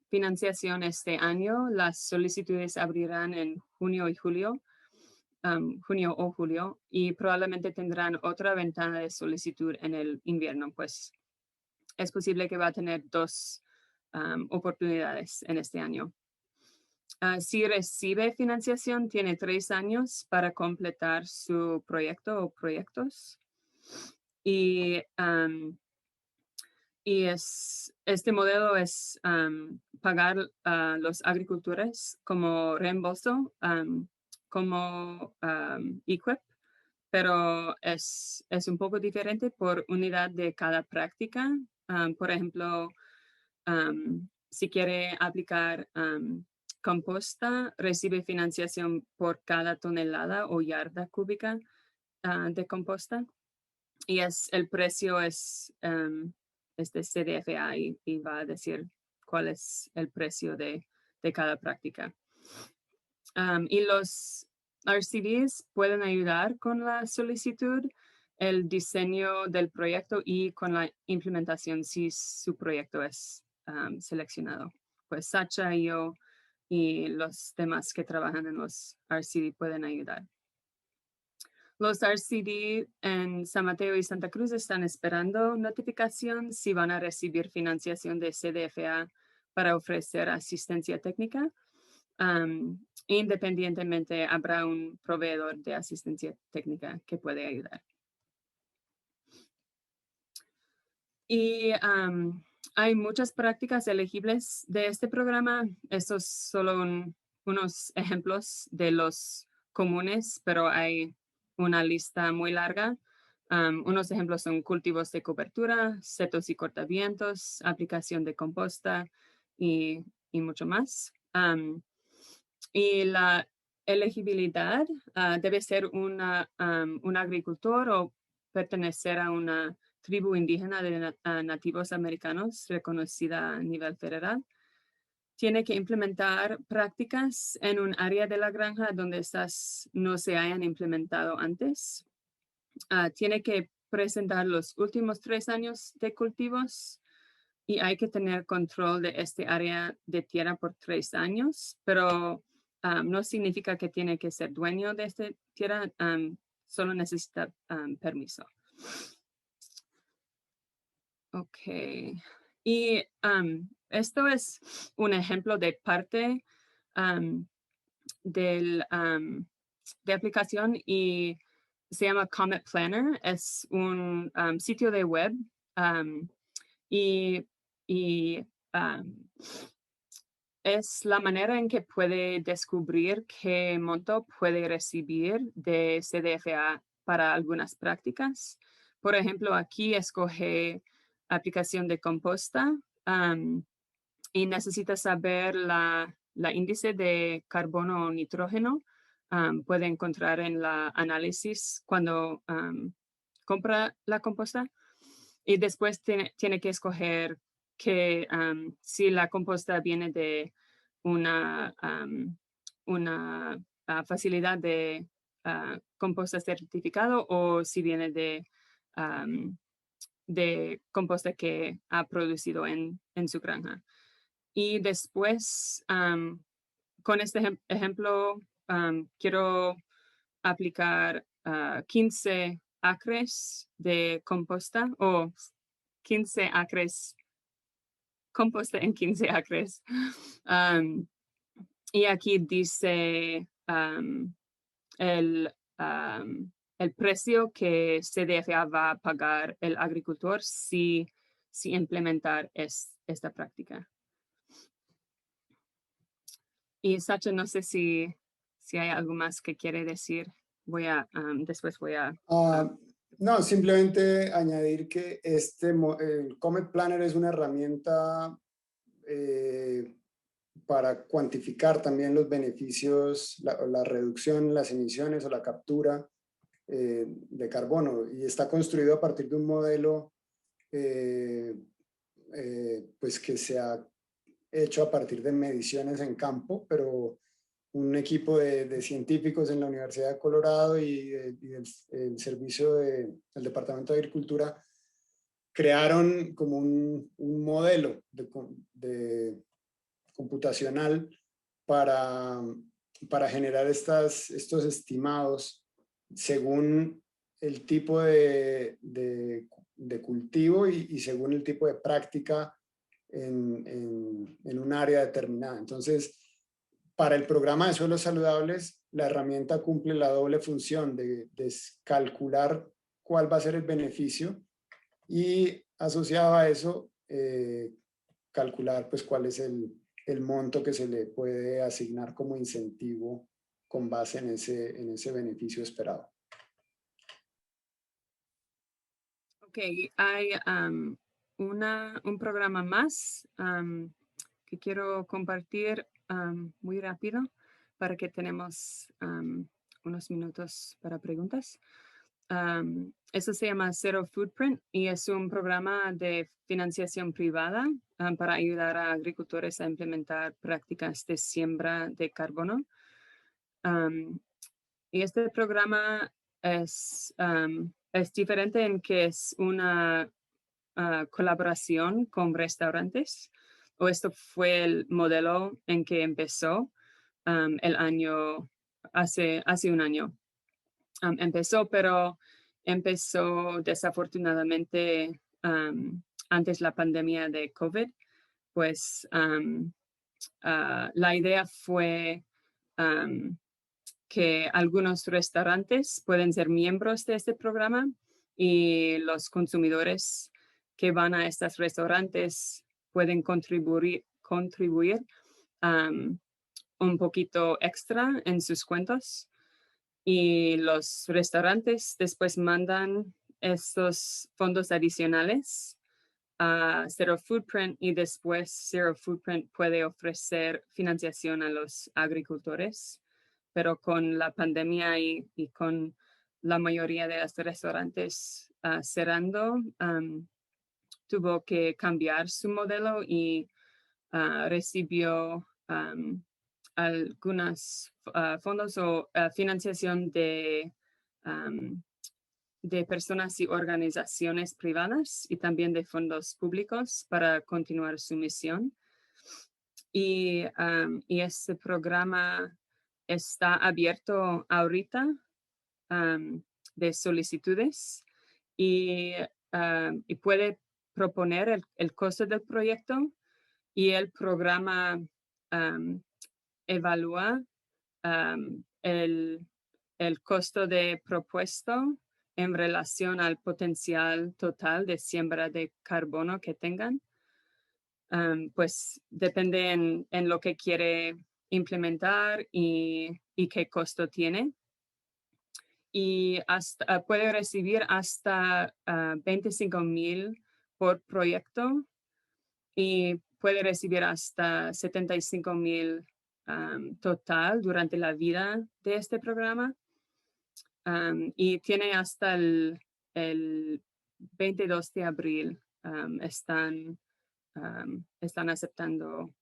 [SPEAKER 1] financiación este año, las solicitudes abrirán en junio o julio, y probablemente tendrán otra ventana de solicitud en el invierno, pues es posible que va a tener dos oportunidades en este año. Si recibe financiación, tiene 3 años para completar su proyecto o proyectos. Y este modelo es pagar a los agricultores como reembolso, como EQIP, pero es un poco diferente por unidad de cada práctica. Por ejemplo, si quiere aplicar composta, recibe financiación por cada tonelada o yarda cúbica de composta. Y el precio es de CDFA y va a decir cuál es el precio de cada práctica. Y los RCDs pueden ayudar con la solicitud, el diseño del proyecto y con la implementación si su proyecto es seleccionado. Pues Sacha y yo y los demás que trabajan en los RCD pueden ayudar. Los RCD en San Mateo y Santa Cruz están esperando notificación si van a recibir financiación de CDFA para ofrecer asistencia técnica. Independientemente, habrá un proveedor de asistencia técnica que puede ayudar. Y hay muchas prácticas elegibles de este programa. Estos son solo unos ejemplos de los comunes, pero hay una lista muy larga. Unos ejemplos son cultivos de cobertura, setos y cortavientos, aplicación de composta y mucho más. Y la elegibilidad debe ser un agricultor o pertenecer a una tribu indígena de nativos americanos reconocida a nivel federal. Tiene que implementar prácticas en un área de la granja donde estas no se hayan implementado antes. Tiene que presentar los últimos 3 años de cultivos y hay que tener control de este área de tierra por 3 años, pero no significa que tiene que ser dueño de esta tierra, solo necesita permiso. Ok. Y esto es un ejemplo de parte de aplicación y se llama Comet Planner. Es un sitio de web y es la manera en que puede descubrir qué monto puede recibir de CDFA para algunas prácticas. Por ejemplo, aquí escoge aplicación de composta y necesita saber la índice de carbono o nitrógeno. Puede encontrar en la análisis cuando compra la composta. Y después tiene que escoger que si la composta viene de una facilidad de composta certificado o si viene de composta que ha producido en su granja. Y después, con este ejemplo, quiero aplicar 15 acres de composta o 15 acres, composta en 15 acres. Y aquí dice el precio que CDFA va a pagar el agricultor si implementar esta práctica. Y Sacha, no sé si hay algo más que quiere decir. Después voy a...
[SPEAKER 2] No, simplemente añadir que el Comet Planner es una herramienta para cuantificar también los beneficios, la reducción, las emisiones o la captura de carbono, y está construido a partir de un modelo pues que se ha hecho a partir de mediciones en campo, pero un equipo de científicos en la Universidad de Colorado y el servicio del Departamento de Agricultura crearon como un modelo computacional para generar estos estimados según el tipo de cultivo y según el tipo de práctica en un área determinada. Entonces, para el programa de suelos saludables, la herramienta cumple la doble función de calcular cuál va a ser el beneficio y asociado a eso, calcular pues cuál es el monto que se le puede asignar como incentivo con base en ese beneficio esperado.
[SPEAKER 1] Ok, hay un programa más que quiero compartir muy rápido para que tenemos unos minutos para preguntas. Eso se llama Zero Footprint y es un programa de financiación privada para ayudar a agricultores a implementar prácticas de siembra de carbono. Y este programa es diferente en que es una colaboración con restaurantes, o esto fue el modelo en que empezó hace un año. Pero empezó desafortunadamente antes la pandemia de COVID, pues la idea fue que algunos restaurantes pueden ser miembros de este programa y los consumidores que van a estos restaurantes pueden contribuir un poquito extra en sus cuentas. Y los restaurantes después mandan estos fondos adicionales a Zero Footprint y después Zero Footprint puede ofrecer financiación a los agricultores. Pero con la pandemia y con la mayoría de los restaurantes cerrando, tuvo que cambiar su modelo y recibió algunos fondos o financiación de personas y organizaciones privadas y también de fondos públicos para continuar su misión. Y este programa está abierto ahorita de solicitudes y puede proponer el costo del proyecto y el programa evalúa el costo de propuesto en relación al potencial total de siembra de carbono que tengan. Pues depende en lo que quiere implementar y qué costo tiene. Y puede recibir hasta 25,000 por proyecto y puede recibir hasta 75,000 total durante la vida de este programa. Y tiene hasta el 22 de abril están aceptando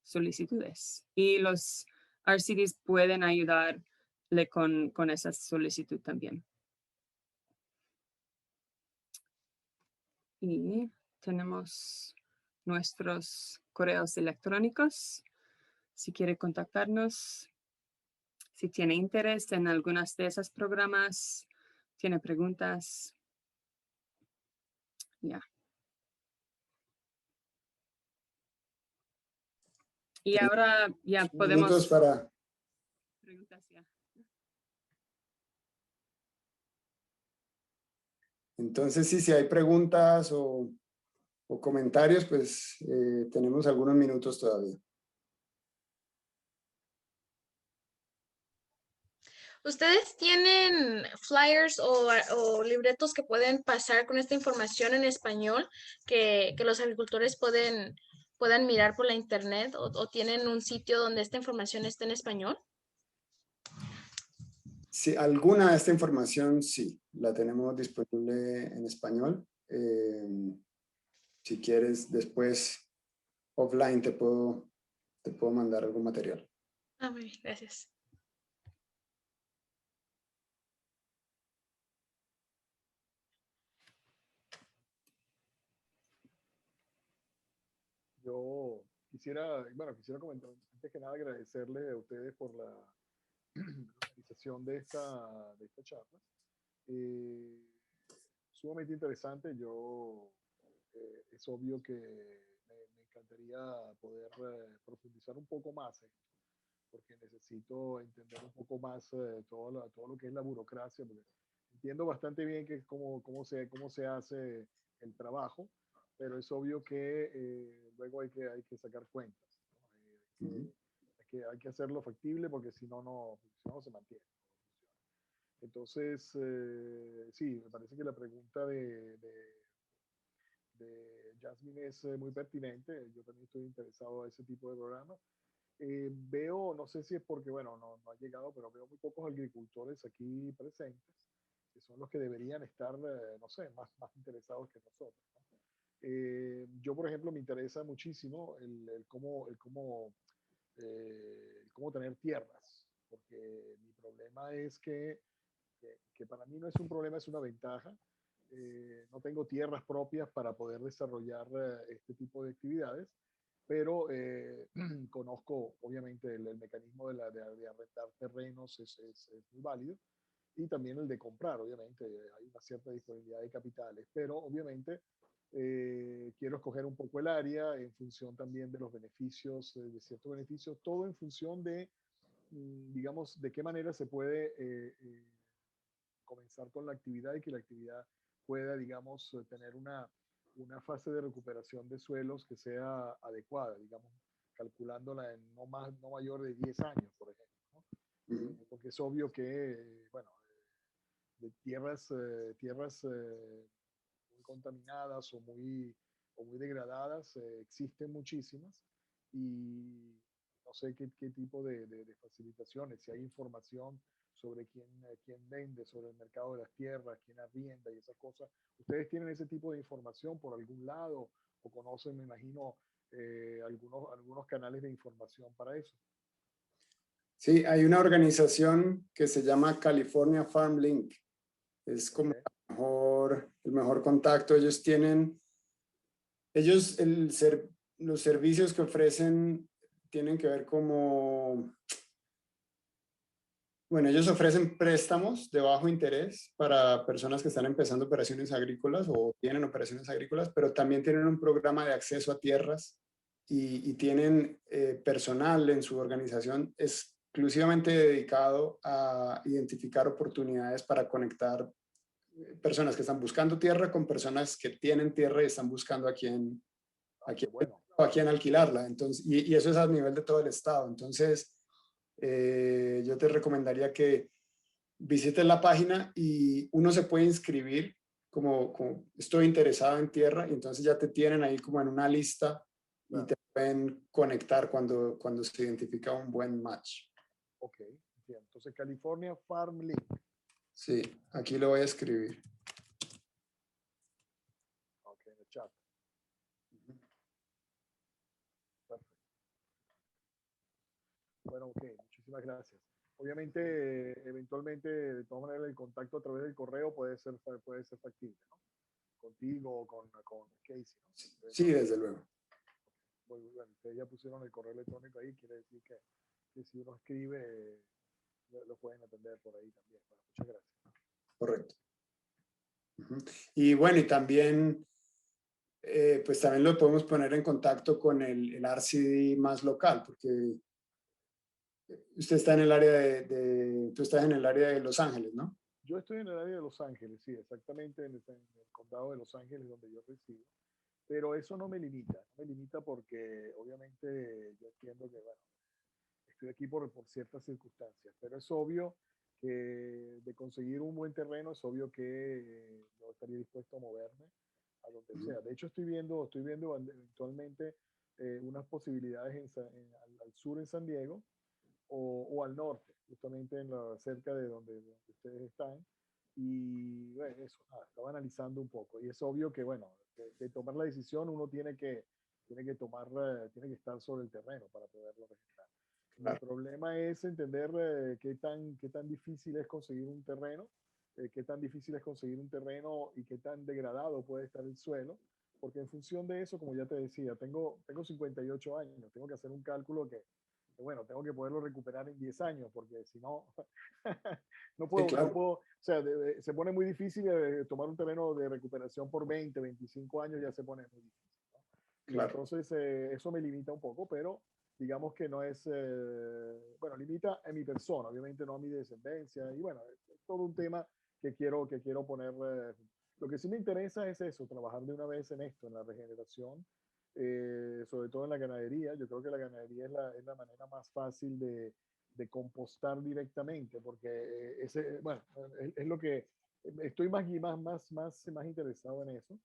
[SPEAKER 1] solicitudes. Y los RCDs pueden ayudar con esa solicitud también. Y tenemos nuestros correos electrónicos. Si quiere contactarnos, si tiene interés en algunas de esos programas, tiene preguntas. Ya. Y ahora ya podemos...
[SPEAKER 2] Minutos para...
[SPEAKER 1] Preguntas ya.
[SPEAKER 2] Entonces, sí, si hay preguntas o comentarios, pues tenemos algunos minutos todavía.
[SPEAKER 3] ¿Ustedes tienen flyers o libretos que pueden pasar con esta información en español que los agricultores puedan mirar por la internet o tienen un sitio donde esta información esté en español?
[SPEAKER 2] Sí, alguna de esta información sí, la tenemos disponible en español. Si quieres, después offline te puedo mandar algún material.
[SPEAKER 3] Ah, muy bien, gracias.
[SPEAKER 4] Yo quisiera comentar, antes que nada, agradecerle a ustedes por la organización de esta charla. Sumamente interesante. Es obvio que me encantaría poder profundizar un poco más en esto, porque necesito entender un poco más todo lo que es la burocracia, porque entiendo bastante bien cómo se hace el trabajo, pero es obvio que luego hay que sacar cuentas, ¿no? Hay que hacerlo factible porque si no, no se mantiene. Entonces, sí, me parece que la pregunta de Jasmine es muy pertinente. Yo también estoy interesado en ese tipo de programas. Veo, no sé si es porque, bueno, no ha llegado, pero veo muy pocos agricultores aquí presentes, que son los que deberían estar, no sé, más interesados que nosotros, ¿no? Yo, por ejemplo, me interesa muchísimo el cómo tener tierras, porque mi problema es que para mí no es un problema, es una ventaja. No tengo tierras propias para poder desarrollar este tipo de actividades, pero conozco obviamente el mecanismo de arrendar terrenos es muy válido, y también el de comprar, obviamente hay una cierta disponibilidad de capitales, pero obviamente quiero escoger un poco el área en función también de los beneficios, de ciertos beneficios, todo en función de, digamos, de qué manera se puede comenzar con la actividad y que la actividad pueda, digamos, tener una fase de recuperación de suelos que sea adecuada, digamos, calculándola en no mayor de 10 años, por ejemplo, ¿no? Porque es obvio que, bueno, de tierras muy contaminadas o muy degradadas existen muchísimas, y no sé qué tipo de facilitaciones, si hay información sobre quién vende, sobre el mercado de las tierras, quién arrienda y esas cosas. ¿Ustedes tienen ese tipo de información por algún lado o conocen, me imagino, algunos canales de información para eso?
[SPEAKER 2] Sí, hay una organización que se llama California Farm Link. Es como el mejor contacto. Ellos tienen, los servicios que ofrecen tienen que ver como, bueno, ellos ofrecen préstamos de bajo interés para personas que están empezando operaciones agrícolas o tienen operaciones agrícolas, pero también tienen un programa de acceso a tierras y tienen personal en su organización exclusivamente dedicado a identificar oportunidades para conectar personas que están buscando tierra con personas que tienen tierra y están buscando a quién alquilarla. Entonces, y eso es a nivel de todo el estado. Entonces, yo te recomendaría que visites la página y uno se puede inscribir como estoy interesado en tierra, y entonces ya te tienen ahí como en una lista y te pueden conectar cuando se identifica un buen match.
[SPEAKER 4] Ok, entiendo. Entonces, California Farm Link.
[SPEAKER 2] Sí, aquí lo voy a escribir.
[SPEAKER 4] Ok, en el chat. Perfecto. Bueno, ok, muchísimas gracias. obviamente, eventualmente, de todas maneras, el contacto a través del correo puede ser factible, ¿no? Contigo o con Casey, ¿no?
[SPEAKER 2] Sí, desde luego.
[SPEAKER 4] Muy bueno, ustedes ya pusieron el correo electrónico ahí, quiere decir que si uno escribe, lo pueden atender por ahí también. Bueno, muchas gracias.
[SPEAKER 2] Correcto. Y bueno, y también, pues también lo podemos poner en contacto con el RCD más local, porque usted está en el área tú estás en el área de Los Ángeles, ¿no?
[SPEAKER 4] Yo estoy en el área de Los Ángeles, sí, exactamente en el condado de Los Ángeles donde yo resido, pero eso no me limita porque obviamente yo entiendo que, bueno, estoy aquí por ciertas circunstancias, pero es obvio que de conseguir un buen terreno, es obvio que yo estaría dispuesto a moverme a donde sea. De hecho, estoy viendo eventualmente unas posibilidades al sur en San Diego o al norte, justamente cerca de donde ustedes están. Y bueno, eso, estaba analizando un poco. Y es obvio que, bueno, de tomar la decisión uno tiene que estar sobre el terreno para poderlo registrar. El problema es entender qué tan difícil es conseguir un terreno, qué tan difícil es conseguir un terreno y qué tan degradado puede estar el suelo, porque en función de eso, como ya te decía, tengo 58 años, tengo que hacer un cálculo que bueno, tengo que poderlo recuperar en 10 años, porque si no,
[SPEAKER 2] Sí, claro.
[SPEAKER 4] no puedo, o sea, se pone muy difícil tomar un terreno de recuperación por 20, 25 años, ya se pone muy difícil, ¿no?
[SPEAKER 2] Claro.
[SPEAKER 4] Entonces, eso me limita un poco, pero digamos que no es, bueno, limita a mi persona, obviamente no a mi descendencia, y bueno, es todo un tema que quiero poner. Lo que sí me interesa es eso, trabajar de una vez en esto, en la regeneración, sobre todo en la ganadería. Yo creo que la ganadería es la manera más fácil de compostar directamente, porque bueno, es lo que estoy más interesado en eso.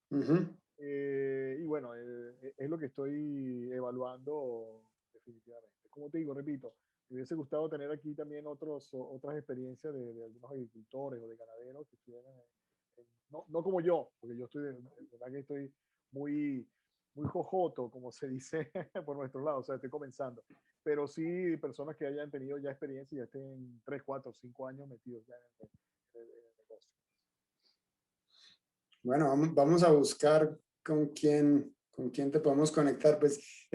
[SPEAKER 4] Y bueno, es lo que estoy evaluando definitivamente. Como te digo, repito, me hubiese gustado tener aquí también otras experiencias de algunos agricultores o de ganaderos que estuvieran, no como yo, porque yo estoy, de verdad que estoy muy, muy jojoto, como se dice por nuestro lado, o sea, estoy comenzando. Pero sí personas que hayan tenido ya experiencia y ya estén 3, 4, 5 años metidos ya en el negocio.
[SPEAKER 2] Bueno, vamos a buscar con quién te podemos conectar. Pues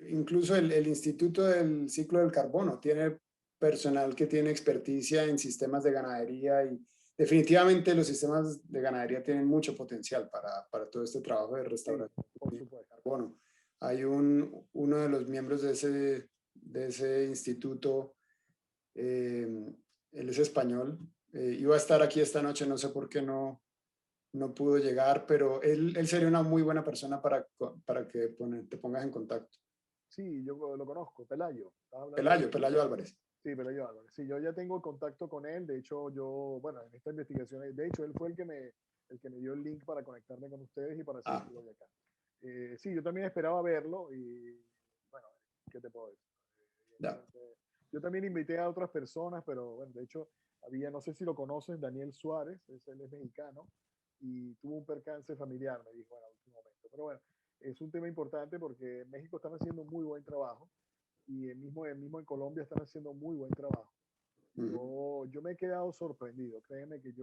[SPEAKER 2] incluso el Instituto del Ciclo del Carbono tiene personal que tiene experticia en sistemas de ganadería y definitivamente los sistemas de ganadería tienen mucho potencial para todo este trabajo de restauración de carbono. Hay uno de los miembros de ese instituto, él es español, iba a estar aquí esta noche, no sé por qué no pudo llegar, pero él sería una muy buena persona para que te pongas en contacto.
[SPEAKER 4] Sí, yo lo conozco, Pelayo.
[SPEAKER 2] Pelayo Álvarez.
[SPEAKER 4] Sí, Pelayo Álvarez. Sí, yo ya tengo contacto con él. De hecho, bueno, en esta investigación, de hecho, él fue el que me dio el link para conectarme con ustedes y para hacerlo de acá. Sí, yo también esperaba verlo y, bueno, ¿qué te puedo decir? Yo también invité a otras personas, pero bueno, de hecho, no sé si lo conoces, Daniel Suárez, él es mexicano y tuvo un percance familiar, me dijo en el último momento. Pero bueno, es un tema importante porque en México están haciendo muy buen trabajo y el mismo en Colombia están haciendo muy buen trabajo. Yo me he quedado sorprendido, créeme que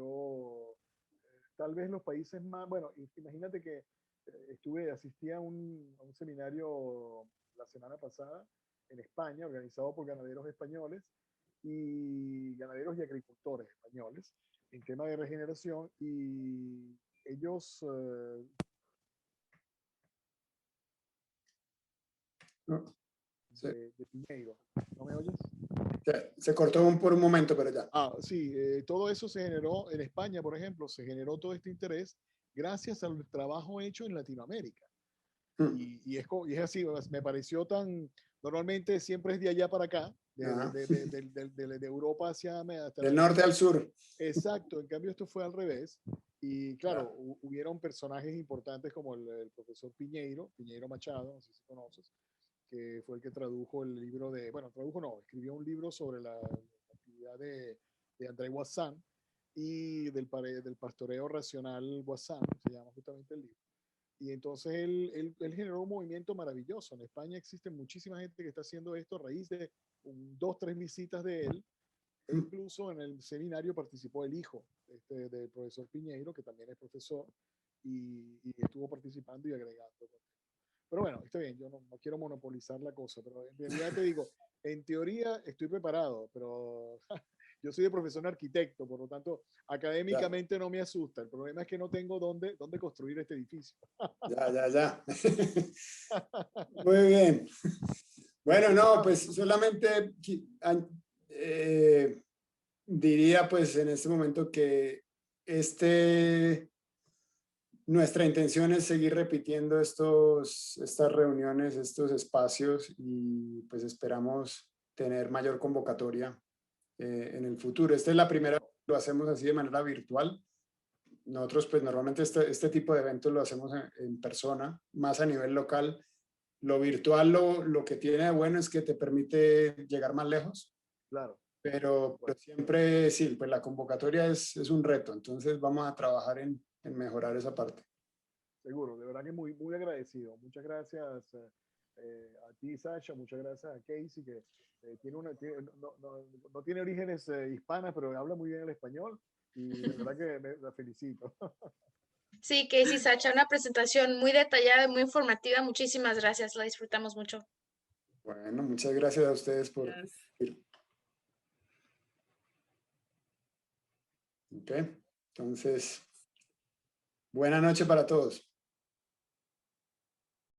[SPEAKER 4] tal vez los países más, bueno, imagínate que asistí a un seminario la semana pasada en España, organizado por ganaderos españoles y ganaderos y agricultores españoles en tema de regeneración, y ellos de Piñeiro. ¿No me oyes?
[SPEAKER 2] Se cortó por un momento, pero ya.
[SPEAKER 4] Sí, todo eso se generó en España, por ejemplo, se generó todo este interés gracias al trabajo hecho en Latinoamérica. Y es así, me pareció normalmente siempre es de allá para acá, de Europa hacia
[SPEAKER 2] del norte al sur.
[SPEAKER 4] Exacto, en cambio esto fue al revés. Y claro, hubieron personajes importantes como el profesor Piñeiro Machado, no sé si conoces, que fue el que tradujo el libro escribió un libro sobre la actividad de André Guasán y del pastoreo racional Guasán, se llama justamente el libro. Y entonces él generó un movimiento maravilloso. En España existe muchísima gente que está haciendo esto a raíz de 2, 3 visitas de él. E incluso en el seminario participó el hijo del profesor Piñeiro, que también es profesor, y estuvo participando y agregando. Pero bueno, está bien, yo no quiero monopolizar la cosa, pero en realidad te digo, en teoría estoy preparado, pero yo soy de profesión arquitecto, por lo tanto, académicamente no me asusta. El problema es que no tengo dónde construir este edificio.
[SPEAKER 2] Ya. Muy bien. Bueno, no, pues solamente diría pues en este momento que nuestra intención es seguir repitiendo estas reuniones, estos espacios y pues esperamos tener mayor convocatoria en el futuro. Esta es la primera vez que lo hacemos así de manera virtual. Nosotros pues normalmente este tipo de eventos lo hacemos en persona, más a nivel local. Lo virtual lo que tiene de bueno es que te permite llegar más lejos.
[SPEAKER 4] Claro.
[SPEAKER 2] Pero siempre sí, pues la convocatoria es un reto, entonces vamos a trabajar en mejorar esa parte.
[SPEAKER 4] Seguro, de verdad que muy, muy agradecido. Muchas gracias a ti, Sasha, muchas gracias a Casey, que no tiene orígenes hispanas, pero habla muy bien el español y de verdad que la felicito.
[SPEAKER 3] Sí, Casey, Sacha, una presentación muy detallada y muy informativa. Muchísimas gracias, la disfrutamos mucho.
[SPEAKER 2] Bueno, muchas gracias a ustedes por... Ok, entonces, buena noche para todos.